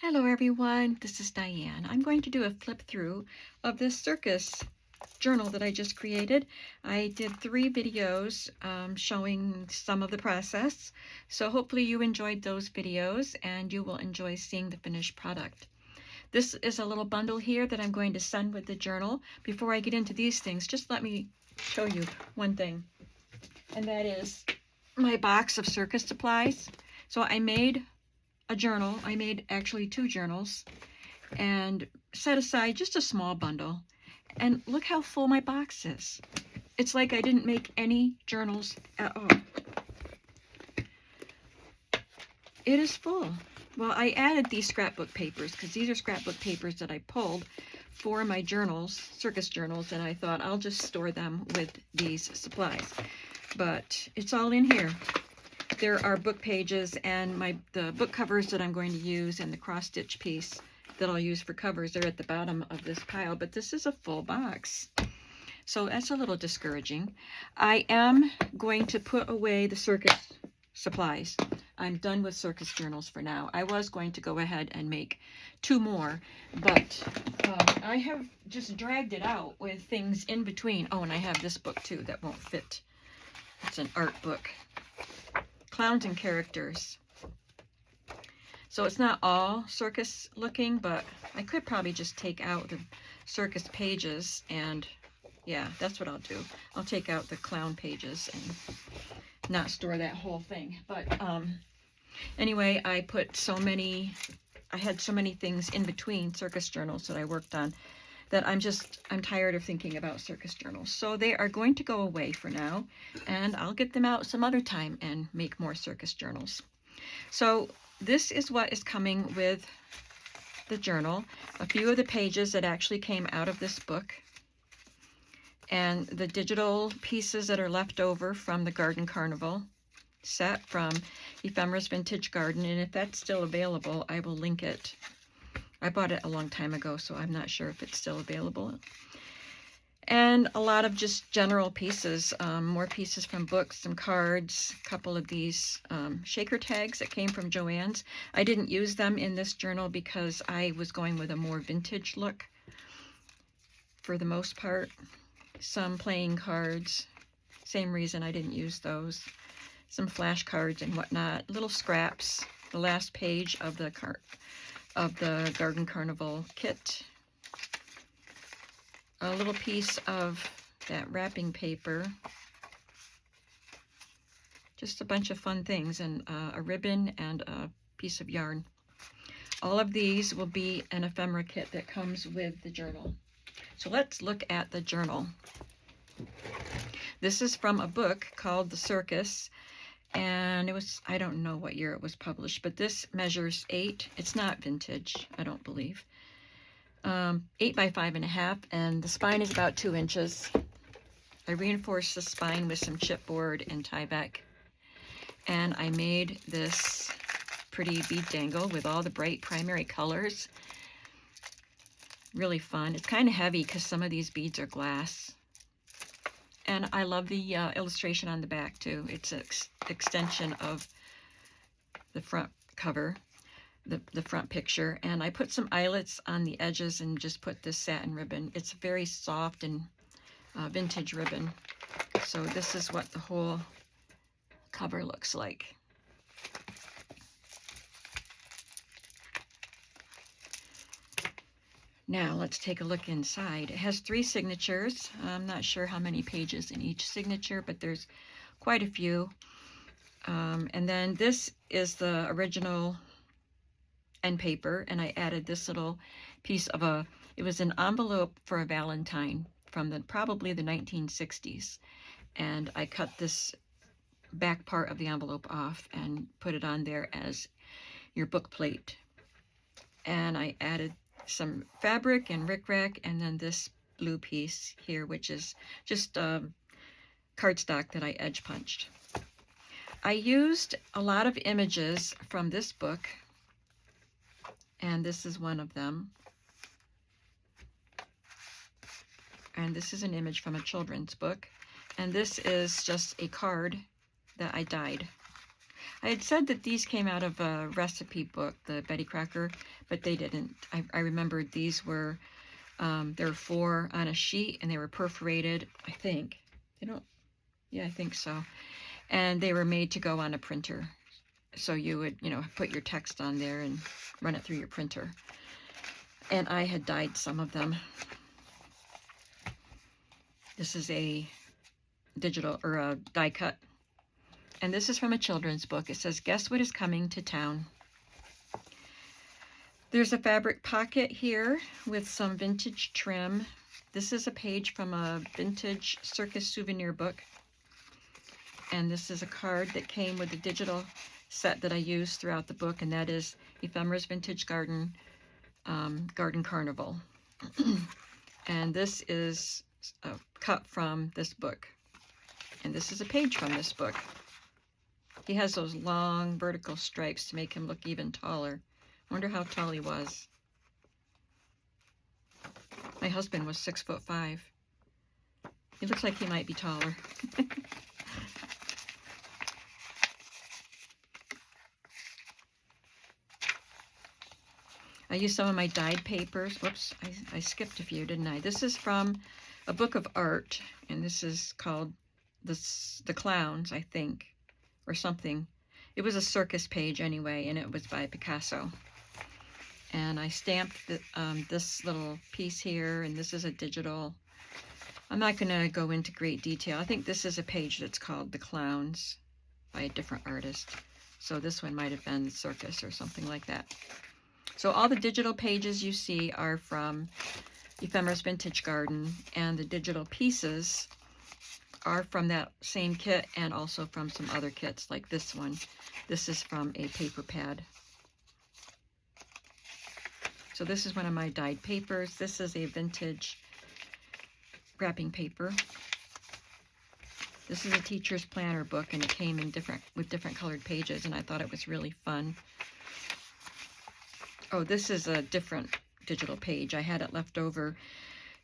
Hello everyone, this is Diane. I'm going to do a flip through of this Circus journal that I just created. I did 3 videos showing some of the process, so hopefully you enjoyed those videos and you will enjoy seeing the finished product. This is a little bundle here that I'm going to send with the journal. Before I get into these things, just let me show you one thing, and that is my box of circus supplies. So I made a journal. I made actually 2 journals and set aside just a small bundle. And look how full my box is. It's like I didn't make any journals at all. It is full. Well, I added these scrapbook papers because these are scrapbook papers that I pulled for my journals, circus journals, and I thought I'll just store them with these supplies. But it's all in here. There are book pages and the book covers that I'm going to use and the cross-stitch piece that I'll use for covers. They're at the bottom of this pile, but this is a full box. So that's a little discouraging. I am going to put away the circus supplies. I'm done with circus journals for now. I was going to go ahead and make 2 more, but I have just dragged it out with things in between. Oh, and I have this book too that won't fit. It's an art book. Clowns and Characters. So it's not all circus looking, but I could probably just take out the circus pages, and yeah, that's what I'll do. I'll take out the clown pages and not store that whole thing. But anyway, I had so many things in between circus journals that I worked on that I'm tired of thinking about circus journals. So they are going to go away for now, and I'll get them out some other time and make more circus journals. So this is what is coming with the journal. A few of the pages that actually came out of this book, and the digital pieces that are left over from the Garden Carnival set from Ephemera's Vintage Garden, and if that's still available, I will link it. I bought it a long time ago, so I'm not sure if it's still available. And a lot of just general pieces, more pieces from books, some cards, a couple of these shaker tags that came from Joann's. I didn't use them in this journal because I was going with a more vintage look for the most part. Some playing cards, same reason I didn't use those. Some flashcards and whatnot, little scraps, the last page of the Garden Carnival kit. A little piece of that wrapping paper. Just a bunch of fun things, and a ribbon and a piece of yarn. All of these will be an ephemera kit that comes with the journal. So let's look at the journal. This is from a book called The Circus. And it was, I don't know what year it was published, but this measures 8. It's not vintage, I don't believe. 8 by 5.5, and the spine is about 2 inches. I reinforced the spine with some chipboard and Tyvek. And I made this pretty bead dangle with all the bright primary colors. Really fun. It's kind of heavy because some of these beads are glass. And I love the illustration on the back too. It's an extension of the front cover, the front picture. And I put some eyelets on the edges and just put this satin ribbon. It's very soft and vintage ribbon. So this is what the whole cover looks like. Now let's take a look inside. It has 3 signatures. I'm not sure how many pages in each signature, but there's quite a few. And then this is the original end paper, and I added this little piece of it was an envelope for a Valentine from probably the 1960s. And I cut this back part of the envelope off and put it on there as your book plate. And I added some fabric and rickrack, and then this blue piece here, which is just cardstock that I edge punched. I used a lot of images from this book, and this is one of them. And this is an image from a children's book, and this is just a card that I dyed. I had said that these came out of a recipe book, the Betty Crocker, but they didn't. I remembered these were, there were 4 on a sheet, and they were perforated, I think. They don't, yeah, I think so. And they were made to go on a printer. So you would, you know, put your text on there and run it through your printer. And I had dyed some of them. This is a digital, or a die cut. And this is from a children's book. It says, "Guess what is coming to town?" There's a fabric pocket here with some vintage trim. This is a page from a vintage Circus souvenir book. And this is a card that came with the digital set that I used throughout the book, and that is Ephemera's Vintage Garden Carnival. And this is a cut from this book. And this is a page from this book. He has those long vertical stripes to make him look even taller. I wonder how tall he was. My husband was 6'5". He looks like he might be taller. I used some of my dyed papers. Whoops, I skipped a few, didn't I? This is from a book of art, and this is called The Clowns, I think, or something. It was a circus page anyway, and it was by Picasso. And I stamped this little piece here, and this is a digital. I'm not going to go into great detail. I think this is a page that's called The Clowns by a different artist. So this one might have been Circus or something like that. So all the digital pages you see are from Ephemera's Vintage Garden, and the digital pieces are from that same kit and also from some other kits like this one. This is from a paper pad. So this is one of my dyed papers. This is a vintage wrapping paper. This is a teacher's planner book, and it came in with different colored pages, and I thought it was really fun. Oh, this is a different digital page. I had it left over.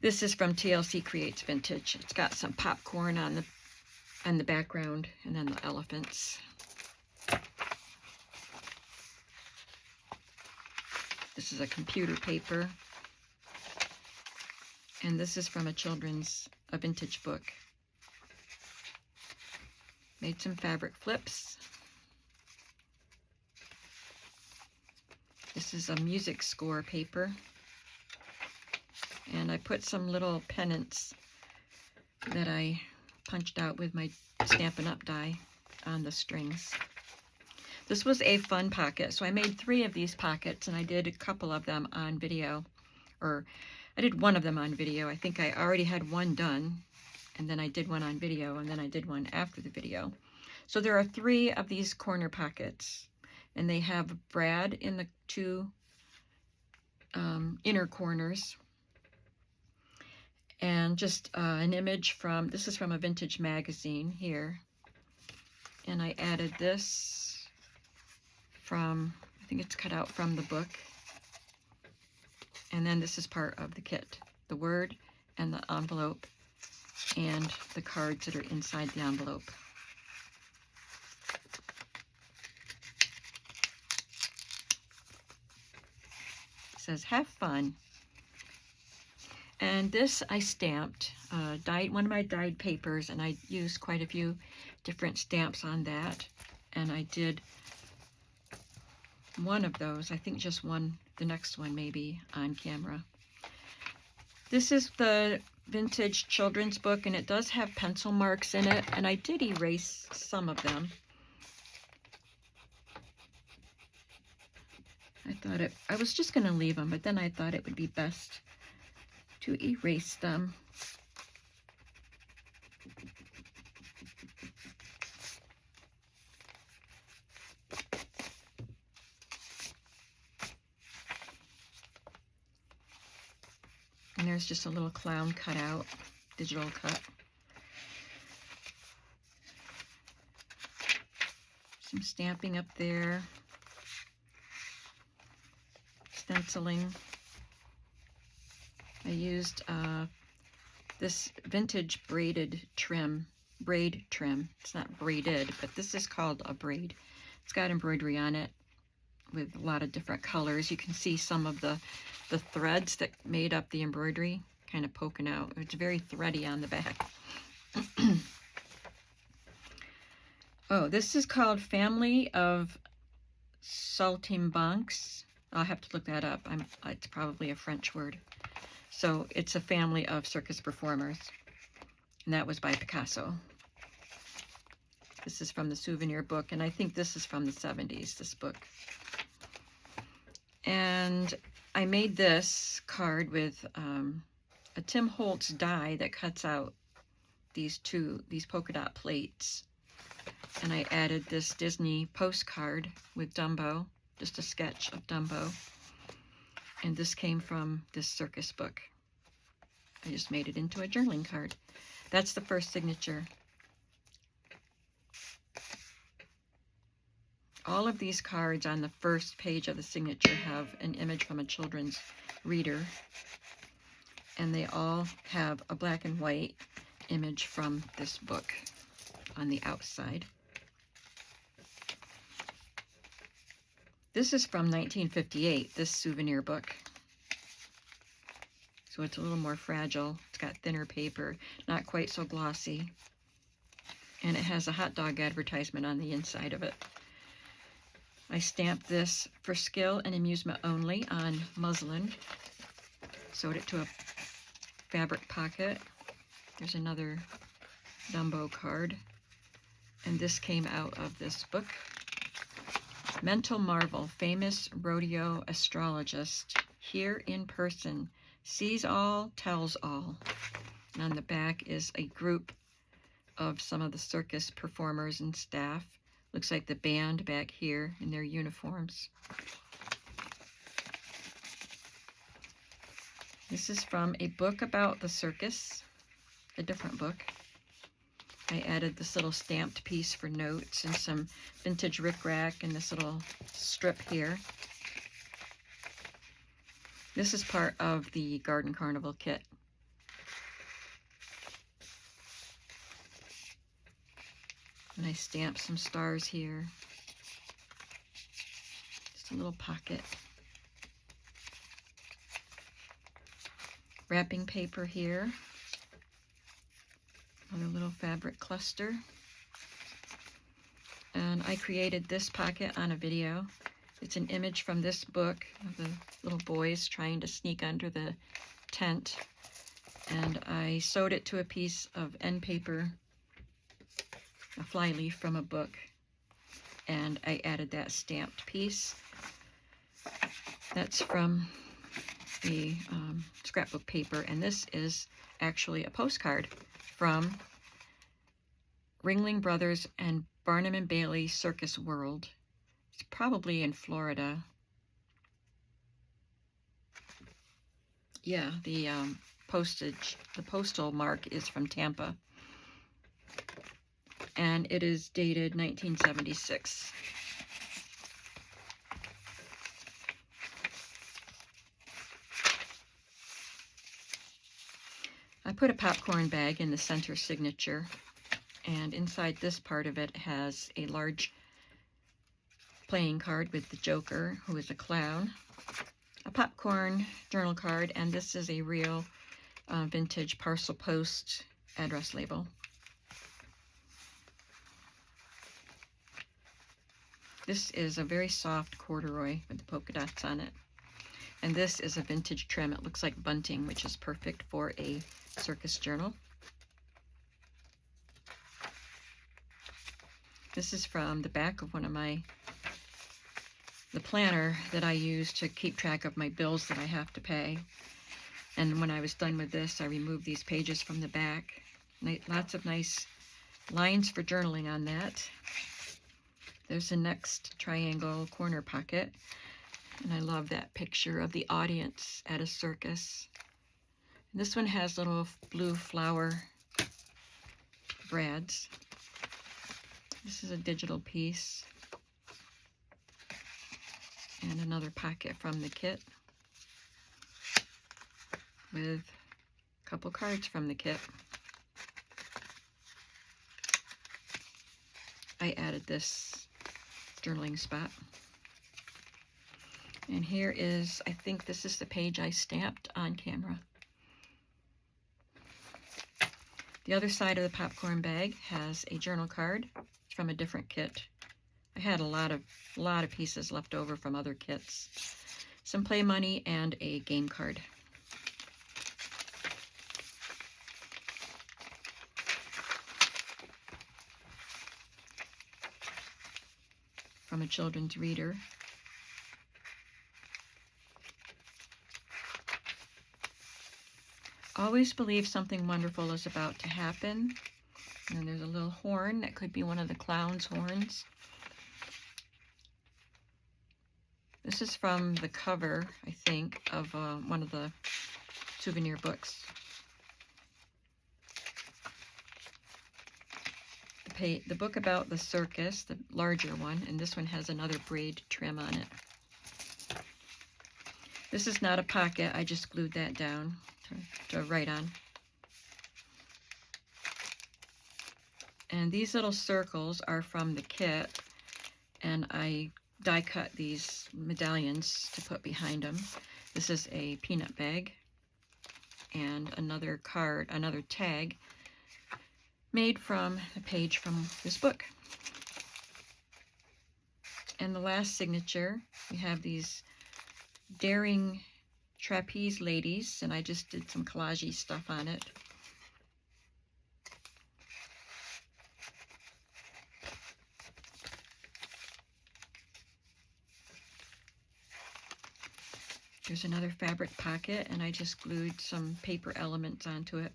This is from TLC Creates Vintage. It's got some popcorn on the background, and then the elephants. This is a computer paper. And this is from a vintage book. Made some fabric flips. This is a music score paper. And I put some little pennants that I punched out with my Stampin' Up! Die on the strings. This was a fun pocket, so I made 3 of these pockets, and I did a couple of them on video, or I did one of them on video. I think I already had one done, and then I did one on video, and then I did one after the video. So there are 3 of these corner pockets, and they have Brad in the 2 inner corners, and just an image from, this is from a vintage magazine here, and I added this from, I think it's cut out from the book. And then this is part of the kit, the word and the envelope and the cards that are inside the envelope. It says, "Have fun." And this I stamped, one of my dyed papers, and I used quite a few different stamps on that. And I did one of those, I think just one, the next one maybe, on camera. This is the vintage children's book, and it does have pencil marks in it, and I did erase some of them. I was just going to leave them, but then I thought it would be best to erase them. And there's just a little clown cut out, digital cut. Some stamping up there. Stenciling. I used this vintage braid trim. It's not braided, but this is called a braid. It's got embroidery on it with a lot of different colors. You can see some of the threads that made up the embroidery kind of poking out. It's very thready on the back. Oh, this is called Family of Saltimbanques. I'll have to look that up. It's probably a French word. So it's a family of circus performers. And that was by Picasso. This is from the souvenir book, and I think this is from the 70s, this book. And I made this card with a Tim Holtz die that cuts out these polka dot plates. And I added this Disney postcard with Dumbo, just a sketch of Dumbo. And this came from this circus book. I just made it into a journaling card. That's the first signature. All of these cards on the first page of the signature have an image from a children's reader. And they all have a black and white image from this book on the outside. This is from 1958, this souvenir book. So it's a little more fragile. It's got thinner paper, not quite so glossy. And it has a hot dog advertisement on the inside of it. I stamped this for skill and amusement only on muslin. Sewed it to a fabric pocket. There's another Dumbo card. And this came out of this book. Mental Marvel, famous rodeo astrologist, here in person, sees all, tells all. And on the back is a group of some of the circus performers and staff. Looks like the band back here in their uniforms. This is from a book about the circus, a different book. I added this little stamped piece for notes and some vintage rickrack and this little strip here. This is part of the Garden Carnival kit. And I stamped some stars here. Just a little pocket. Wrapping paper here. Another little fabric cluster. And I created this pocket on a video. It's an image from this book of the little boys trying to sneak under the tent. And I sewed it to a piece of end paper, a flyleaf from a book. And I added that stamped piece. That's from the scrapbook paper. And this is actually a postcard from Ringling Brothers and Barnum and Bailey Circus World. It's probably in Florida. Yeah, the postal mark is from Tampa. And it is dated 1976. I put a popcorn bag in the center signature, and inside this part of it has a large playing card with the Joker, who is a clown, a popcorn journal card, and this is a real vintage parcel post address label. This is a very soft corduroy with the polka dots on it. And this is a vintage trim. It looks like bunting, which is perfect for a circus journal. This is from the back of one of the planner that I use to keep track of my bills that I have to pay. And when I was done with this, I removed these pages from the back. Lots of nice lines for journaling on that. There's the next triangle corner pocket. And I love that picture of the audience at a circus. And this one has little blue flower brads. This is a digital piece. And another pocket from the kit with a couple cards from the kit. I added this journaling spot. And here is, I think this is the page I stamped on camera. The other side of the popcorn bag has a journal card from a different kit. I had a lot of pieces left over from other kits. Some play money and a game card. From a children's reader. Always believe something wonderful is about to happen. And then there's a little horn that could be one of the clown's horns. This is from the cover, I think, of one of the souvenir books. The book about the circus, the larger one, and this one has another braid trim on it. This is not a pocket, I just glued that down to write on. And these little circles are from the kit, and I die cut these medallions to put behind them. This is a peanut bag and another card, another tag made from a page from this book. And the last signature, we have these daring trapeze ladies, and I just did some collage-y stuff on it. There's another fabric pocket, and I just glued some paper elements onto it.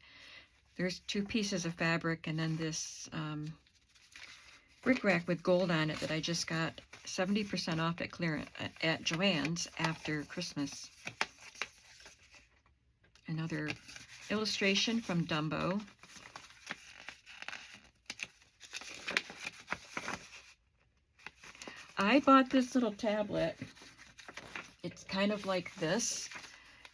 There's 2 pieces of fabric, and then this bric-a-brac with gold on it that I just got 70% off at clearance at Joann's after Christmas. Another illustration from Dumbo. I bought this little tablet. It's kind of like this,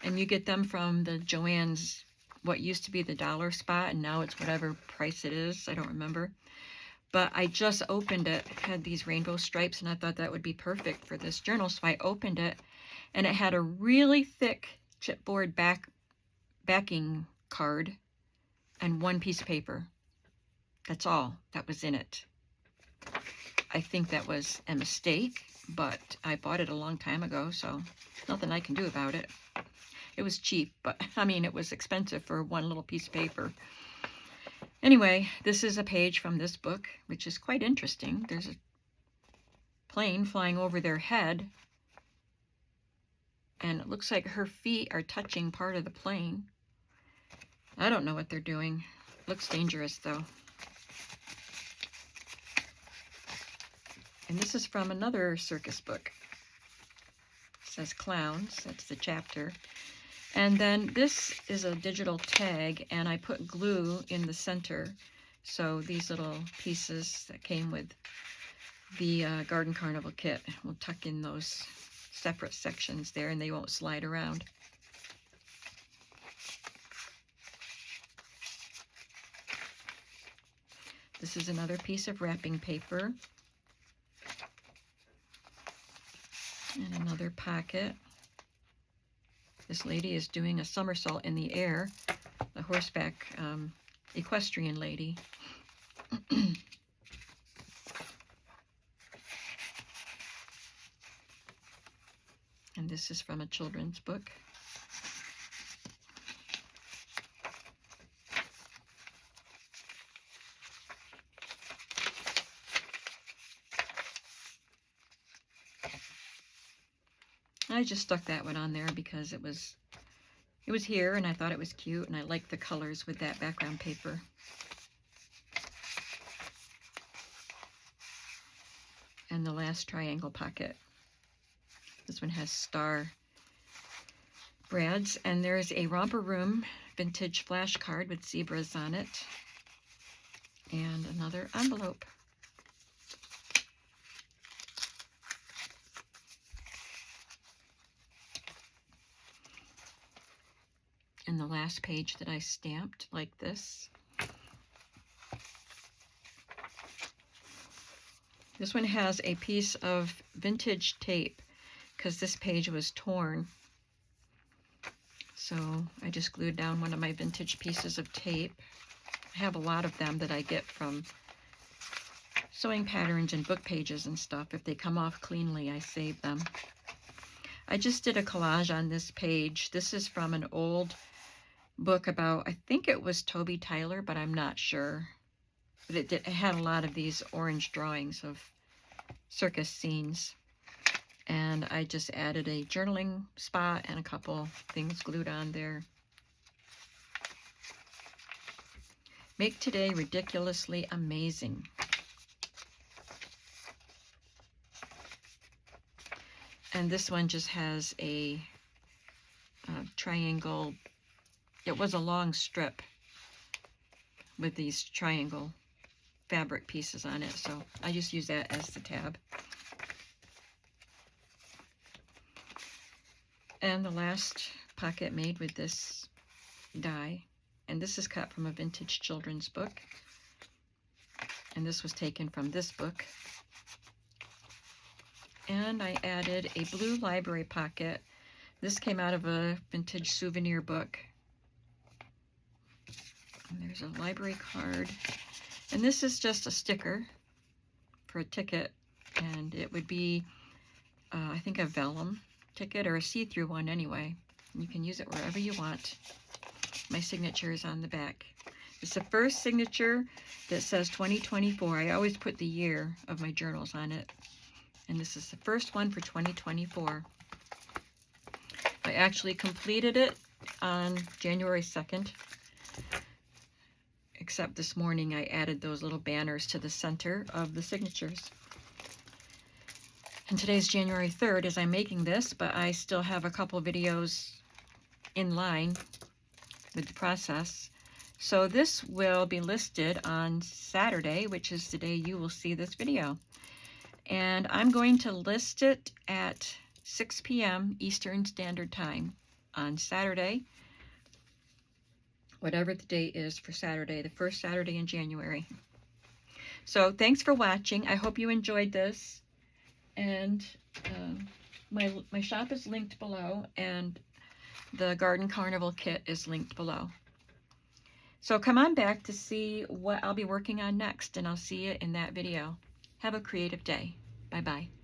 and you get them from the Joann's, what used to be the dollar spot, and now it's whatever price it is. I don't remember. But I just opened it. It had these rainbow stripes, and I thought that would be perfect for this journal. So I opened it, and it had a really thick chipboard backing card and 1 piece of paper. That's all that was in it. I think that was a mistake, but I bought it a long time ago, so nothing I can do about it. It was cheap, but I mean, it was expensive for 1 little piece of paper. Anyway, this is a page from this book, which is quite interesting. There's a plane flying over their head, and it looks like her feet are touching part of the plane. I don't know what they're doing. Looks dangerous, though. And this is from another circus book. It says Clowns. That's the chapter. And then this is a digital tag, and I put glue in the center. So these little pieces that came with the Garden Carnival kit, we'll tuck in those separate sections there, and they won't slide around. This is another piece of wrapping paper. And another pocket. This lady is doing a somersault in the air, the horseback equestrian lady. And this is from a children's book. I just stuck that one on there because it was here, and I thought it was cute, and I liked the colors with that background paper. And the last triangle pocket. This one has star brads, and there's a Romper Room vintage flash card with zebras on it, and another envelope. And the last page that I stamped like this. This one has a piece of vintage tape because this page was torn. So I just glued down one of my vintage pieces of tape. I have a lot of them that I get from sewing patterns and book pages and stuff. If they come off cleanly, I save them. I just did a collage on this page. This is from an old book about, I think it was Toby Tyler, but I'm not sure. But it had a lot of these orange drawings of circus scenes. And I just added a journaling spot and a couple things glued on there. Make today ridiculously amazing. And this one just has a triangle. It was a long strip with these triangle fabric pieces on it, so I just use that as the tab. And the last pocket made with this die, and this is cut from a vintage children's book, and this was taken from this book. And I added a blue library pocket. This came out of a vintage souvenir book. And there's a library card. And this is just a sticker for a ticket. And it would be, I think, a vellum ticket or a see-through one anyway. You can use it wherever you want. My signature is on the back. It's the first signature that says 2024. I always put the year of my journals on it. And this is the first one for 2024. I actually completed it on January 2nd. Except this morning I added those little banners to the center of the signatures. And today's January 3rd as I'm making this, but I still have a couple videos in line with the process. So this will be listed on Saturday, which is the day you will see this video. And I'm going to list it at 6 p.m. Eastern Standard Time on Saturday, whatever the date is for Saturday, the first Saturday in January. So thanks for watching. I hope you enjoyed this. And my shop is linked below, and the Garden Carnival kit is linked below. So come on back to see what I'll be working on next, and I'll see you in that video. Have a creative day. Bye-bye.